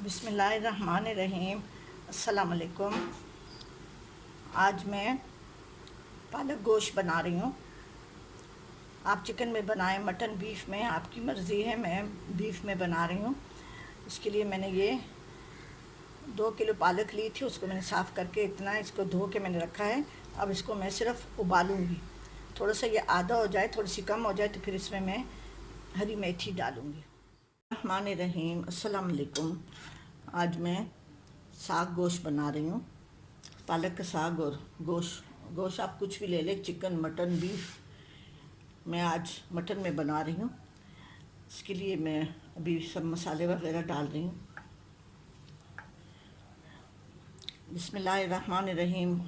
बिस्मिल्लाहिर्रहमानिर्रहीम। अस्सलाम वालेकुम। आज मैं पालक गोश्त बना रही हूँ। आप चिकन में बनाएं, मटन, बीफ में, आपकी मर्ज़ी है। मैं बीफ में बना रही हूँ। इसके लिए मैंने ये 2 किलो पालक ली थी, उसको मैंने साफ़ करके इतना इसको धो के मैंने रखा है। अब इसको मैं सिर्फ उबालूँगी। थोड़ा सा ये आधा हो जाए, थोड़ी सी कम हो जाए तो फिर इसमें मैं हरी मेथी डालूँगी। रहमानिर्रहीम। अस्सलाम वालेकुम। आज मैं साग गोश्त बना रही हूँ। पालक का साग और गोश्त आप कुछ भी ले लें, चिकन, मटन, बीफ। मैं आज मटन में बना रही हूँ। इसके लिए मैं अभी सब मसाले वगैरह डाल रही हूँ। बिस्मिल्लाहिर्रहमानिर्रहीम।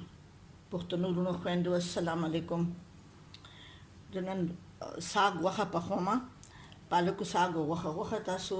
पुख्तनूरुन ख़ुंदो। अस्सलाम वालेकुम। जनन साग वखा पखोमा पालक साग वखा तासो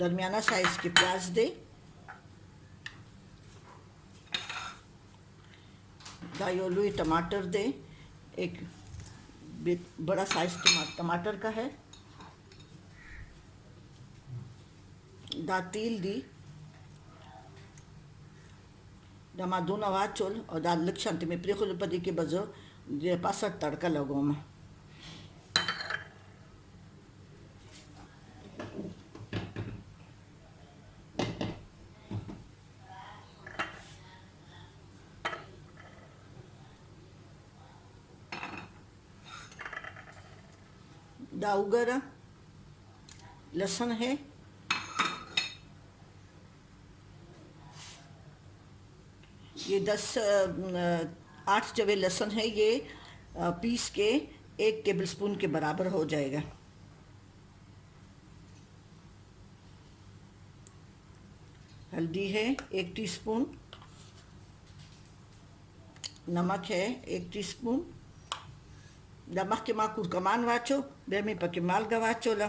दरमियाना साइज़ की प्याज दे. दा यो लुई टमाटर दे, एक बड़ा साइज़ टमाटर का है. दा तिल दी, दा मादून आवाज चोल और दा लक्षांति में प्रियखुल पदी के बजो जे पासा तड़का लगो में. दा उगरा लहसुन है, ये 8 जवे लहसुन है. ये पीस के 1 टेबलस्पून के बराबर हो जाएगा. हल्दी है 1 टीस्पून, नमक है 1 टीस्पून. नमक के माँ कुरकमान वाचो बेमी पके माल गवाचो ला.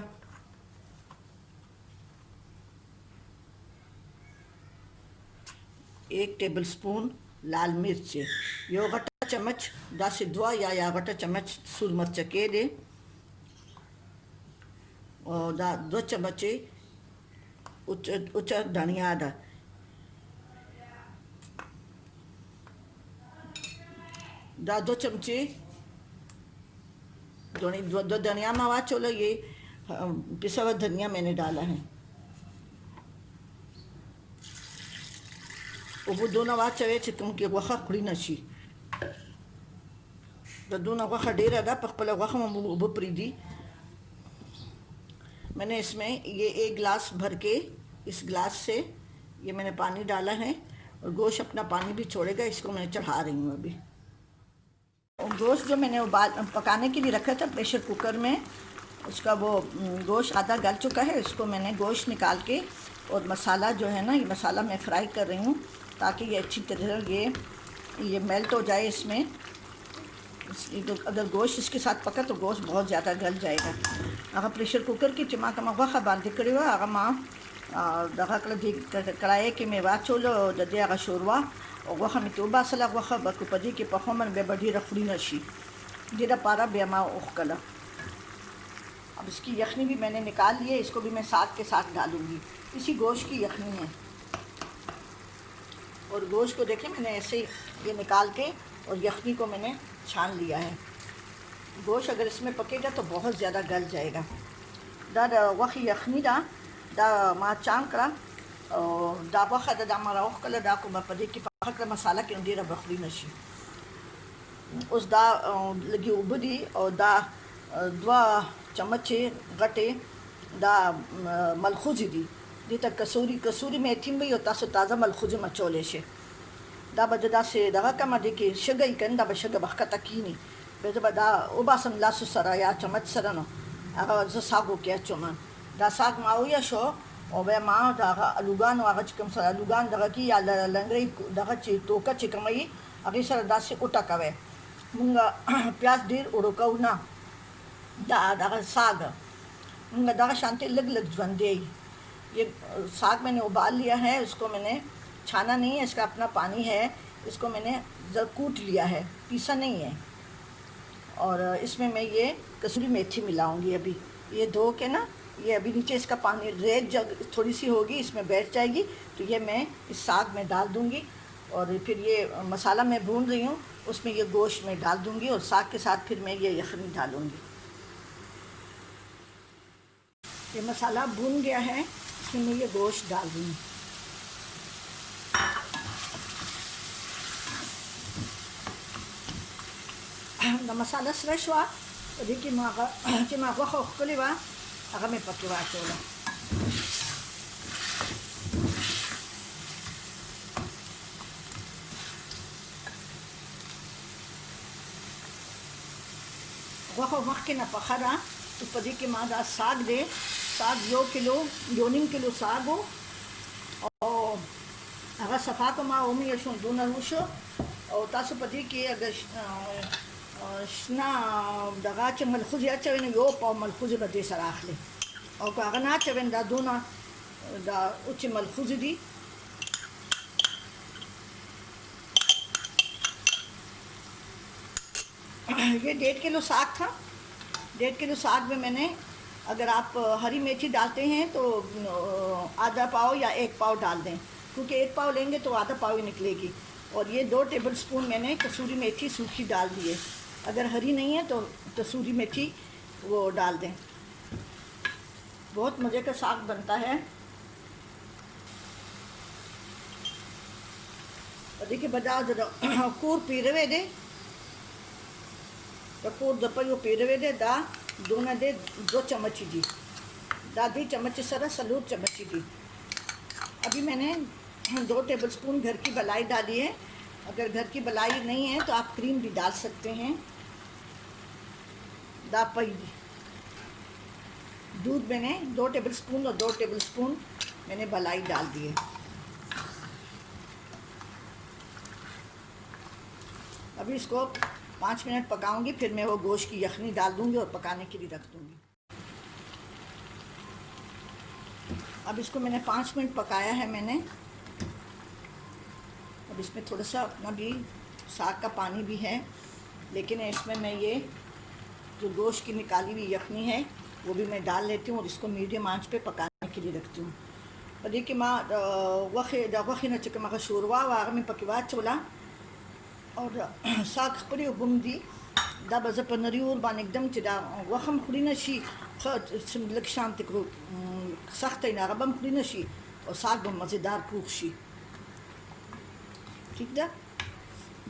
एक टेबलस्पून लाल मिर्च, यो गटा चम्मच 10 या गटा चम्मच सूर मिर्च के दे. और 2 चम्मच उच्च धनिया दा. दा 2 चमचे दो धनिया में आवाज चलो. ये पिसा हुआ धनिया मैंने डाला है. वो दोनों आवाज चवे चिकन के वखा खुड़ी नशी द दोनों वखा डेरा दा पखपला वखा में वो प्रीदी. मैंने इसमें ये 1 गिलास भर के इस गिलास से ये मैंने पानी डाला है. और गोश्त अपना पानी भी छोड़ेगा. इसको मैं चढ़ा रही हूँ अभी. गोश्त जो मैंने पकाने के लिए रखा था प्रेशर कुकर में, उसका वो गोश्त आधा गल चुका है. इसको मैंने गोश्त निकाल के और मसाला जो है ना, ये मसाला मैं फ्राई कर रही हूँ ताकि ये अच्छी तरह ये मेल्ट हो जाए इसमें. तो अगर गोश्त इसके साथ पका तो गोश्त बहुत ज़्यादा गल जाएगा. अगर प्रेशर कुकर की चिमा का मगवा बांध कड़ी हुआ अगर माँ दगा कढ़ाई के में वाचोलो दे अगर शोरवा और वह में तो बासला वह बकुपदी के पखोमन बे बढ़ी रखड़ी नशी जेरा पारा बेमा ओखला. अब इसकी यखनी भी मैंने निकाल ली है. इसको भी मैं साग के साथ डालूँगी. इसी गोश्त की यखनी है. और गोश्त को देखें मैंने ऐसे ही ये निकाल के और यखनी को मैंने छान लिया है. गोश्त अगर इसमें पकेगा तो बहुत ज़्यादा गल जाएगा. दा वह यखनी दा मा चांकड़ा और दा वह दा मारा ओखला दा को पदे की पकड़ मसाला के अंदर बखरी नशी. उस दा लगी उबदी और दा 2 चम्मच गटे दा मलखुजी दी तक कसूरी मेथी में होता सो ताज़ा मलखुज मचोले से दा बजदा से दगा कमा दे के शगई कन दा बशग बखता कीनी बेजबा दा उबासम लासु सरा या चम्मच सरनो aga za sago kia choman da sag mau ya sho obe ma da lugan wa ga chikam sa lugan da ki ya la langre da chi to ka chikamai agi sar da si utakawe munga प्याज dir urukauna da साग munga da शांति लग लग जवंदे। ये साग मैंने उबाल लिया है, उसको मैंने छाना नहीं है, इसका अपना पानी है, इसको मैंने जब कूट लिया है, पीसा नहीं है। और इसमें मैं ये कसूरी मेथी मिलाऊंगी अभी, ये धो के ना, ये अभी नीचे इसका पानी रेत जग थोड़ी सी होगी इसमें बैठ जाएगी, तो ये मैं इस साग में डाल दूंगी। और फिर ये मसाला मैं भून रही हूँ, उसमें ये गोश्त में डाल दूंगी और साग के साथ फिर मैं ये यखनी डालूंगी। ये मसाला भून गया है, इसमें मैं ये गोश्त डाल रही हूँ। द मसाला स्रेश हुआ देखिए मागा खोखली हुआ अगर मैं पकवा चोला वक्त के ना पखरा तो पदी के मादा साग दे, साग 2 किलो 2 किलो साग हो और अगर सफ़ा को माँ ओमी यशों दूना रूशो और तासु पदी के अगर शना दगा च मलखुज या चवेन यो पाव मलखुज बदे सराख ले और अगर ना चवेन दा दूना दा उच्च मलखुज दी। ये 1.5 किलो साग था, 1.5 किलो साग में मैंने, अगर आप हरी मेथी डालते हैं तो आधा पाव या 1 पाव डाल दें, क्योंकि 1 पाव लेंगे तो आधा पाव ही निकलेगी। और ये 2 टेबल स्पून मैंने कसूरी मेथी सूखी डाल दी है, अगर हरी नहीं है तो कसूरी मेथी वो डाल दें। बहुत मज़े का साग बनता है। और देखिए बजा जरा कूर पी रहे दे तो कूर दपयो पी रहे दे दा दोना दे 2 चम्मच दी दादी चम्मच सरा सलूट चम्मच दी। अभी मैंने 2 टेबल स्पून घर की मलाई डाली है, अगर घर की मलाई नहीं है तो आप क्रीम भी डाल सकते हैं। दा पई दूध मैंने 2 टेबल स्पून और 2 टेबल स्पून मैंने मलाई डाल दी है। अभी इसको 5 मिनट पकाऊंगी, फिर मैं वो गोश्त की यखनी डाल दूंगी और पकाने के लिए रख दूंगी। अब इसको मैंने 5 मिनट पकाया है मैंने। अब इसमें थोड़ा सा अपना भी साग का पानी भी है, लेकिन इसमें मैं ये जो गोश्त की निकाली हुई यखनी है वो भी मैं डाल लेती हूँ और इसको मीडियम आंच पे पकाने के लिए रखती हूँ। और देखिए माँ वक़ी न चुके माँ शोरवा वाग में पकवा चोला और साग खड़ी गुम दी दा बज़ पनरी और बान एकदम चिदा वखम खुड़ी नशी लग शांति को सख्त ना गबम खुड़ी नशी और साग बम मज़ेदार पूछी। ठीक है,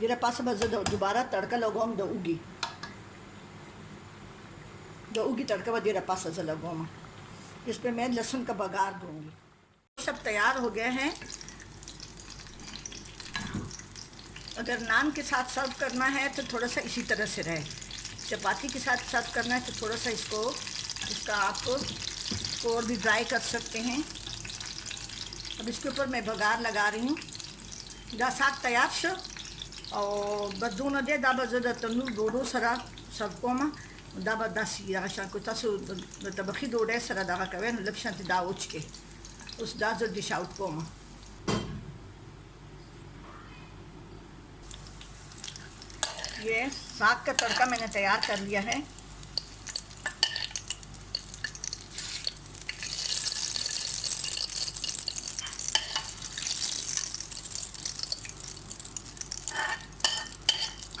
मेरा पास बज़ दोबारा तड़का लगाऊँ उगी तड़का वगैरह पास लगाऊँ, इस पर मैं लहसुन का बघार दूँगी। सब तैयार हो गए हैं। अगर नान के साथ सर्व करना है तो थोड़ा सा इसी तरह से रहे, चपाती के साथ सर्व करना है तो थोड़ा सा इसका आप और भी ड्राई कर सकते हैं। अब इसके ऊपर मैं बघार लगा रही हूँ। दा साग तैयार शो और बदू न दे दा बज़ तंदूर डोडो सरा सबको मा दा बदासी या शान को तसु तबखी डोडे सरा दा कवे न लक्षण दा उच के उस दा जो डिश आउट को मा। ये साग का तड़का मैंने तैयार कर लिया है।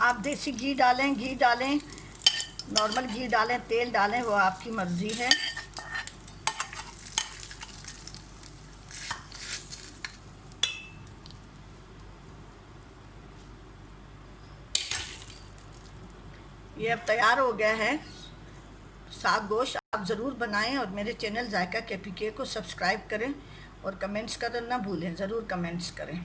आप देसी घी डालें, नॉर्मल घी डालें, तेल डालें, वो आपकी मर्ज़ी है। ये अब तैयार हो गया है साग गोश्त। आप ज़रूर बनाएं और मेरे चैनल जायका KPK को सब्सक्राइब करें और कमेंट्स करना ना भूलें, ज़रूर कमेंट्स करें।